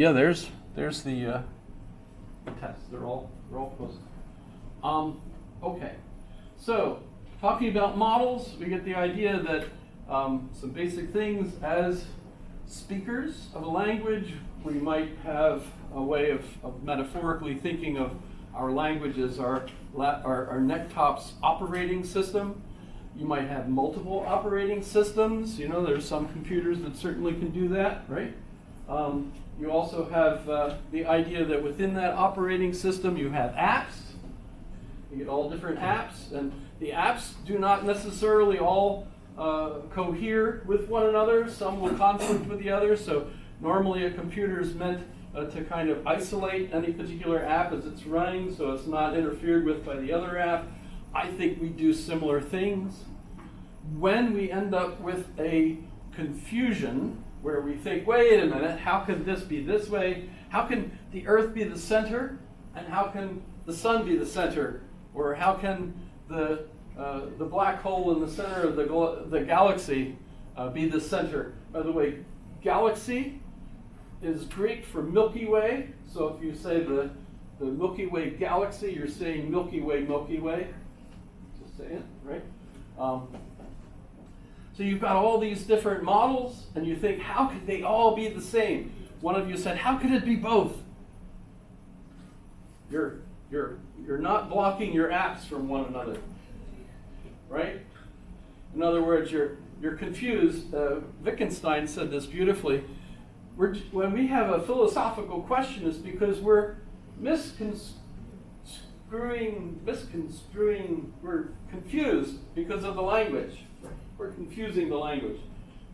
Yeah, there's the tests. They're all posted. Okay, so talking about models, we get the idea that some basic things as speakers of a language, we might have a way of metaphorically thinking of our language as our necktop's operating system. You might have multiple operating systems. You know, there's some computers that certainly can do that, right? You also have the idea that within that operating system you have apps. You get all different apps, and the apps do not necessarily all cohere with one another. Some will conflict with the others. So normally a computer is meant to kind of isolate any particular app as it's running, so it's not interfered with by the other app. I think we do similar things. When we end up with a confusion where we think, wait a minute, how can this be this way? How can the Earth be the center? And how can the sun be the center? Or how can the black hole in the center of the galaxy be the center? By the way, galaxy is Greek for Milky Way. So if you say the Milky Way galaxy, you're saying Milky Way, Milky Way. Just say it, right? So you've got all these different models, and you think, how could they all be the same? One of you said, how could it be both? You're not blocking your apps from one another, right? In other words, you're confused. Wittgenstein said this beautifully. When we have a philosophical question, it's because we're misconstruing, we're confused because of the language. We're confusing the language.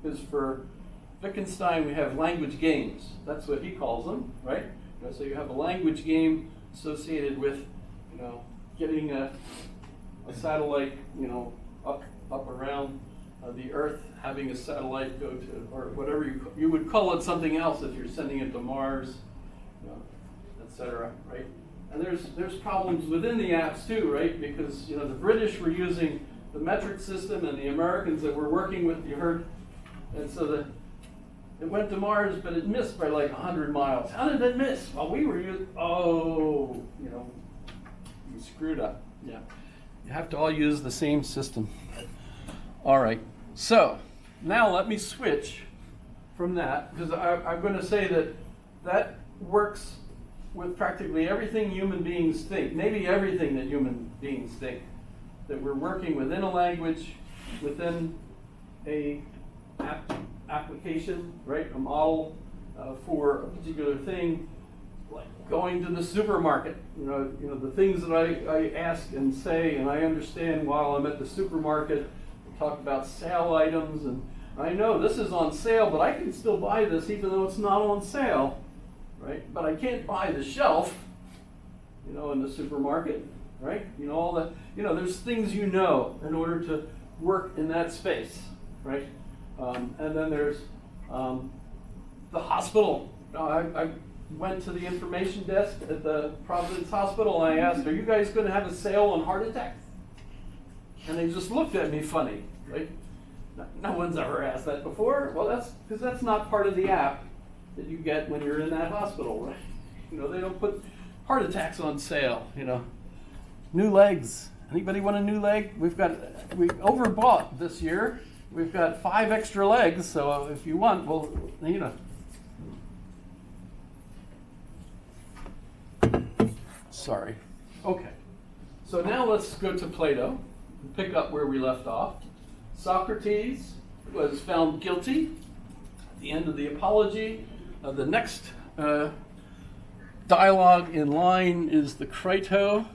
Because for Wittgenstein, we have language games. That's what he calls them, right? So you have a language game associated with, getting a satellite, up around the Earth, having a satellite go to, or whatever you would call it something else if you're sending it to Mars, etc. Right? And there's problems within the apps too, right? Because the British were using the metric system, and the Americans that we're working with, you heard, and so it went to Mars, but it missed by like 100 miles. How did it miss? Well, we were using, you screwed up. Yeah, you have to all use the same system. All right, so now let me switch from that, because I'm going to say that works with practically everything human beings think, maybe everything that human beings think. That we're working within a language, within a application, right? A model for a particular thing, like going to the supermarket. The things that I ask and say, and I understand while I'm at the supermarket. We talk about sale items, and I know this is on sale, but I can still buy this even though it's not on sale, right? But I can't buy the shelf, in the supermarket. Right? All the, there's things in order to work in that space, right? And then there's the hospital. I went to the information desk at the Providence Hospital, and I asked, are you guys going to have a sale on heart attacks? And they just looked at me funny, right? No one's ever asked that before. Well, that's because that's not part of the app that you get when you're in that hospital, right? They don't put heart attacks on sale, New legs. Anybody want a new leg? We overbought this year. We've got 5 extra legs, so if you want, Sorry. Okay. So now let's go to Plato and pick up where we left off. Socrates was found guilty at the end of the Apology. The next dialogue in line is the Crito.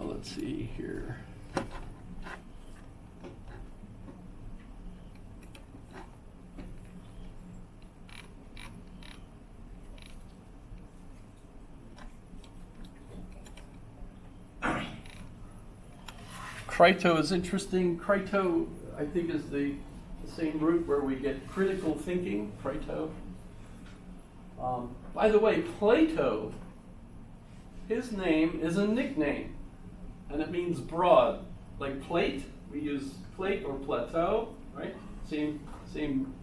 Let's see here. Crito is interesting. Crito, I think, is the same root where we get critical thinking, Crito. By the way, Plato, his name is a nickname. And it means broad. Like plate, we use plate or plateau, right? Same.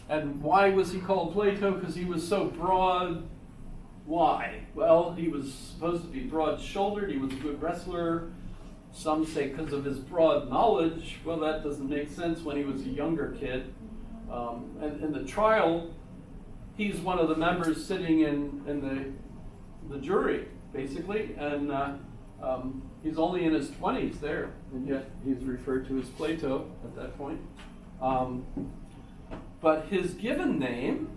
And why was he called Plato? Because he was so broad. Why? Well, he was supposed to be broad-shouldered. He was a good wrestler. Some say because of his broad knowledge. Well, that doesn't make sense when he was a younger kid. And in the trial, he's one of the members sitting in the jury, basically, and he's only in his 20s there, and yet he's referred to as Plato at that point. But his given name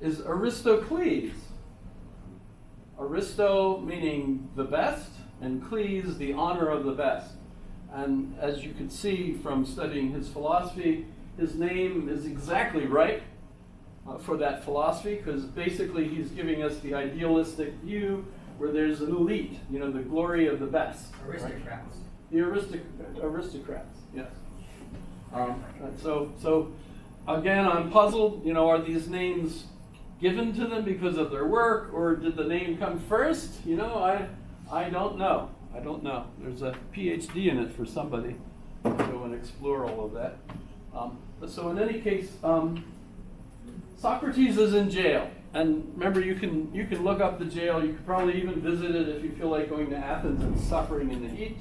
is Aristocles. Aristo meaning the best, and Cles, the honor of the best. And as you can see from studying his philosophy, his name is exactly right for that philosophy, because basically he's giving us the idealistic view where there's an elite, the glory of the best. Aristocrats. Right? The aristocrats, yes. So again, I'm puzzled, are these names given to them because of their work, or did the name come first? I don't know. There's a PhD in it for somebody to go and explore all of that. So in any case, Socrates is in jail. And remember, you can look up the jail. You could probably even visit it if you feel like going to Athens and suffering in the heat.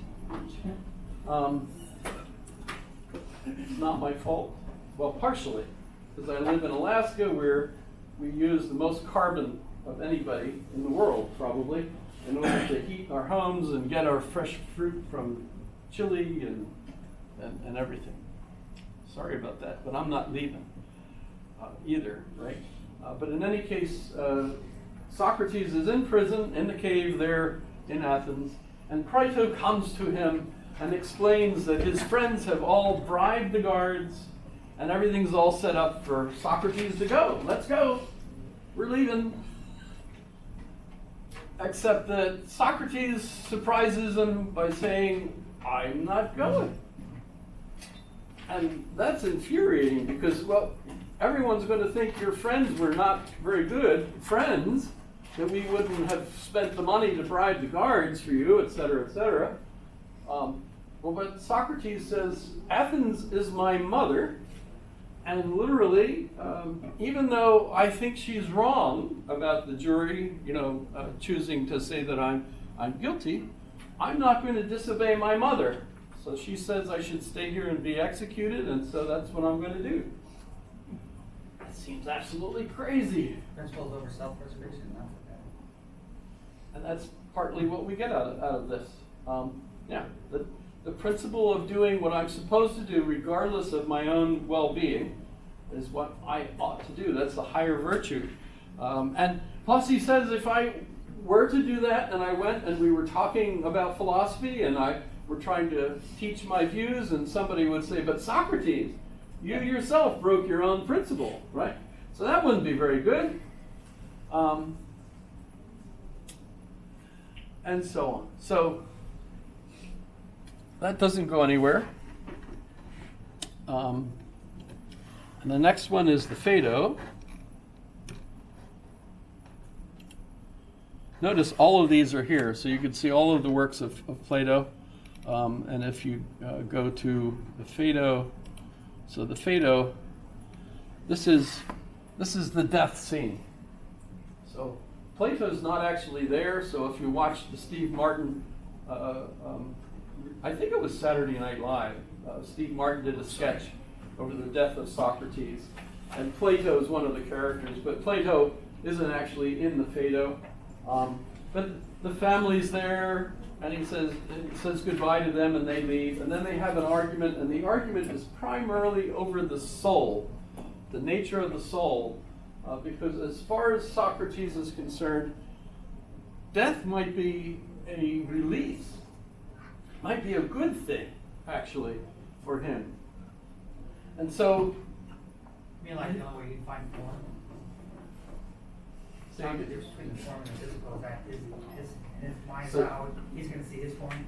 It's not my fault. Well, partially, because I live in Alaska, where we use the most carbon of anybody in the world, probably, in order to heat our homes and get our fresh fruit from Chile and everything. Sorry about that, but I'm not leaving either, right? But in any case, Socrates is in prison, in the cave there in Athens, and Crito comes to him and explains that his friends have all bribed the guards, and everything's all set up for Socrates to go. Let's go. We're leaving. Except that Socrates surprises him by saying, I'm not going. And that's infuriating because, well, everyone's going to think your friends were not very good friends, that we wouldn't have spent the money to bribe the guards for you, etc., etc. But Socrates says, Athens is my mother, and literally, even though I think she's wrong about the jury, choosing to say that I'm guilty, I'm not going to disobey my mother. So she says I should stay here and be executed, and so that's what I'm going to do. That seems absolutely crazy. Principles over self-preservation, not for that. And that's partly what we get out of this. The principle of doing what I'm supposed to do, regardless of my own well-being, is what I ought to do. That's the higher virtue. And plus he says if I were to do that, and I went and we were talking about philosophy, and I were trying to teach my views, and somebody would say, but Socrates, you yourself broke your own principle, right? So that wouldn't be very good. And so on. So that doesn't go anywhere. And the next one is the Phaedo. Notice all of these are here, so you can see all of the works of Plato. And if you go to the Phaedo, so the Phaedo, this is the death scene. So Plato's not actually there, so if you watch the Steve Martin, I think it was Saturday Night Live, Steve Martin did a sketch over the death of Socrates, and Plato is one of the characters, but Plato isn't actually in the Phaedo. But the family's there, and he says goodbye to them, and they leave, and then they have an argument, and the argument is primarily over the soul, the nature of the soul, because as far as Socrates is concerned, death might be a release, might be a good thing, actually, for him. And so... You mean like the only way you can find form? The difference between the form and the physical is that his mind's out, he's going to see his form.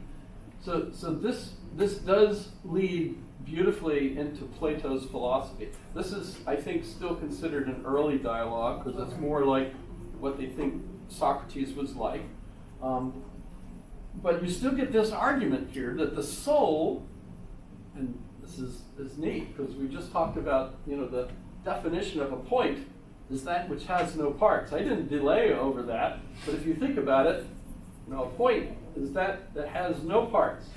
So this does lead beautifully into Plato's philosophy. This is, I think, still considered an early dialogue because it's more like what they think Socrates was like. But you still get this argument here that the soul, and this is neat, because we just talked about, the definition of a point is that which has no parts. I didn't delay over that, but if you think about it, a point is that has no parts.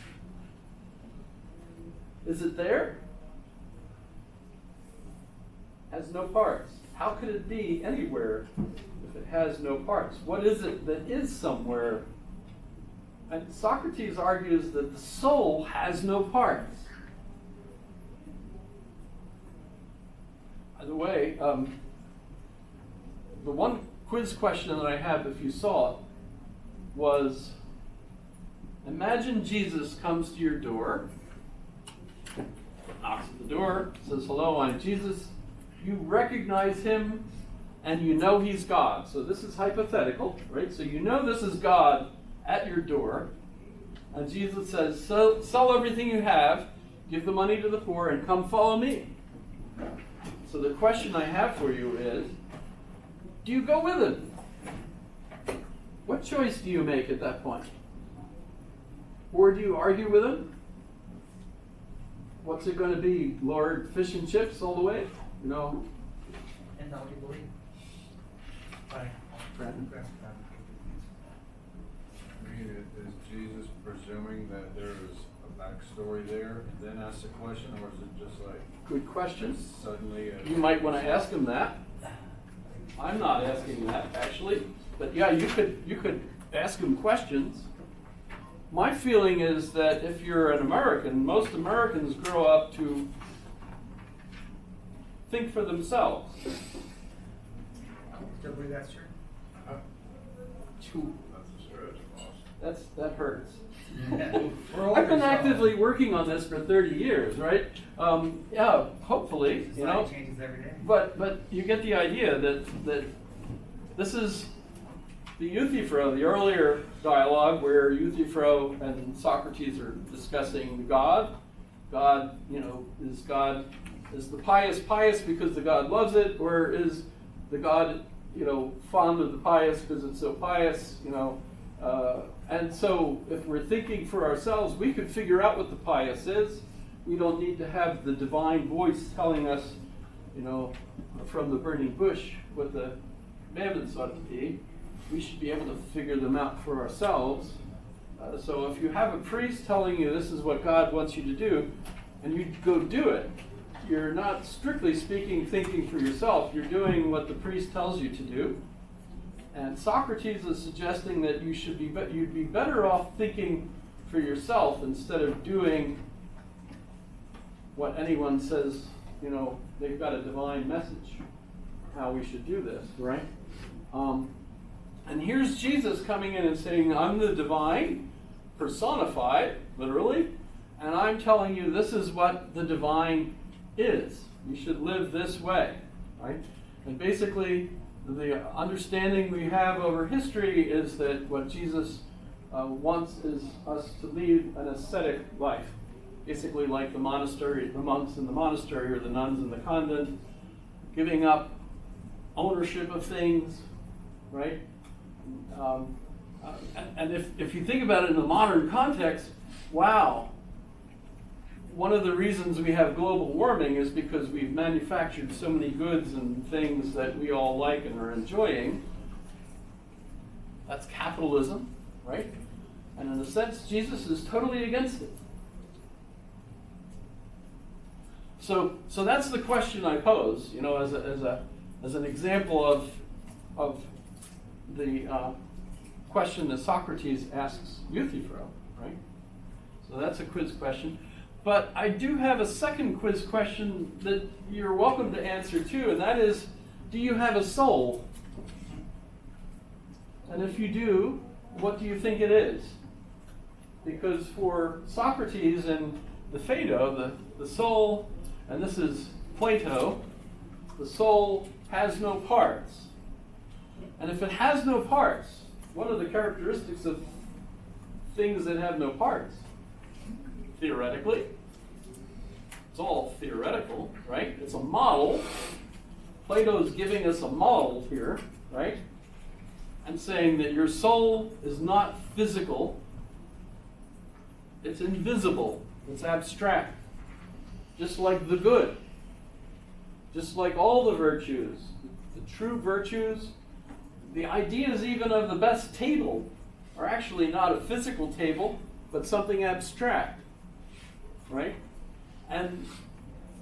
Is it there? Has no parts. How could it be anywhere if it has no parts? What is it that is somewhere? And Socrates argues that the soul has no parts. By the way, the one quiz question that I have, if you saw it, was, imagine Jesus comes to your door, knocks at the door, says, hello, I'm Jesus. You recognize him and you know he's God. So this is hypothetical, right? So you know this is God at your door. And Jesus says, sell everything you have, give the money to the poor, and come follow me. So the question I have for you is, do you go with him? What choice do you make at that point? Or do you argue with him? What's it going to be, Lord, fish and chips all the way? And not what you believe. Right. Brandon? I mean, is Jesus presuming that there is a backstory there, then ask the question, or is it just like Good question. suddenly? You might want to ask him that. I'm not asking that, actually. But yeah, you could ask him questions. My feeling is that if you're an American, most Americans grow up to think for themselves. Still believe that's true? That's a stretch, boss. That hurts. We're I've been older, so- actively working on this for 30 years, right? Yeah, hopefully, Society changes every day. But you get the idea that this is the Euthyphro, the earlier dialogue where Euthyphro and Socrates are discussing God. God, is the pious because the God loves it, or is the God, fond of the pious because it's so pious, and so if we're thinking for ourselves, we could figure out what the pious is. We don't need to have the divine voice telling us, from the burning bush what the commandments ought to be. We should be able to figure them out for ourselves. So if you have a priest telling you this is what God wants you to do, and you go do it, you're not strictly speaking thinking for yourself. You're doing what the priest tells you to do. And Socrates is suggesting that you'd be better off thinking for yourself instead of doing what anyone says, they've got a divine message, how we should do this, right? And here's Jesus coming in and saying, I'm the divine, personified, literally, and I'm telling you this is what the divine is. You should live this way, right? And basically, the understanding we have over history is that what Jesus wants is us to lead an ascetic life. Basically like the monastery, the monks in the monastery or the nuns in the convent, giving up ownership of things, right? And if you think about it in the modern context, wow, one of the reasons we have global warming is because we've manufactured so many goods and things that we all like and are enjoying. That's capitalism, right? And in a sense, Jesus is totally against it. So that's the question I pose, as an example of the question that Socrates asks Euthyphro, right? So that's a quiz question. But I do have a second quiz question that you're welcome to answer too, and that is, do you have a soul? And if you do, what do you think it is? Because for Socrates and the Phaedo, the soul, and this is Plato, the soul has no parts. And if it has no parts, what are the characteristics of things that have no parts? Theoretically, it's all theoretical, right? It's a model. Plato's giving us a model here, right? And saying that your soul is not physical, it's invisible, it's abstract. just like the good, just like all the virtues, the true virtues, the ideas even of the best table are actually not a physical table, but something abstract, right? And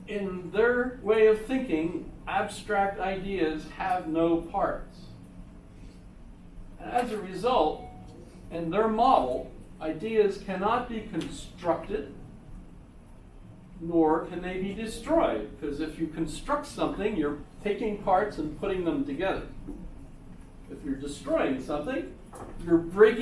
in their way of thinking, abstract ideas have no parts. And as a result, in their model, ideas cannot be constructed, nor can they be destroyed. Because if you construct something, you're taking parts and putting them together. If you're destroying something, you're breaking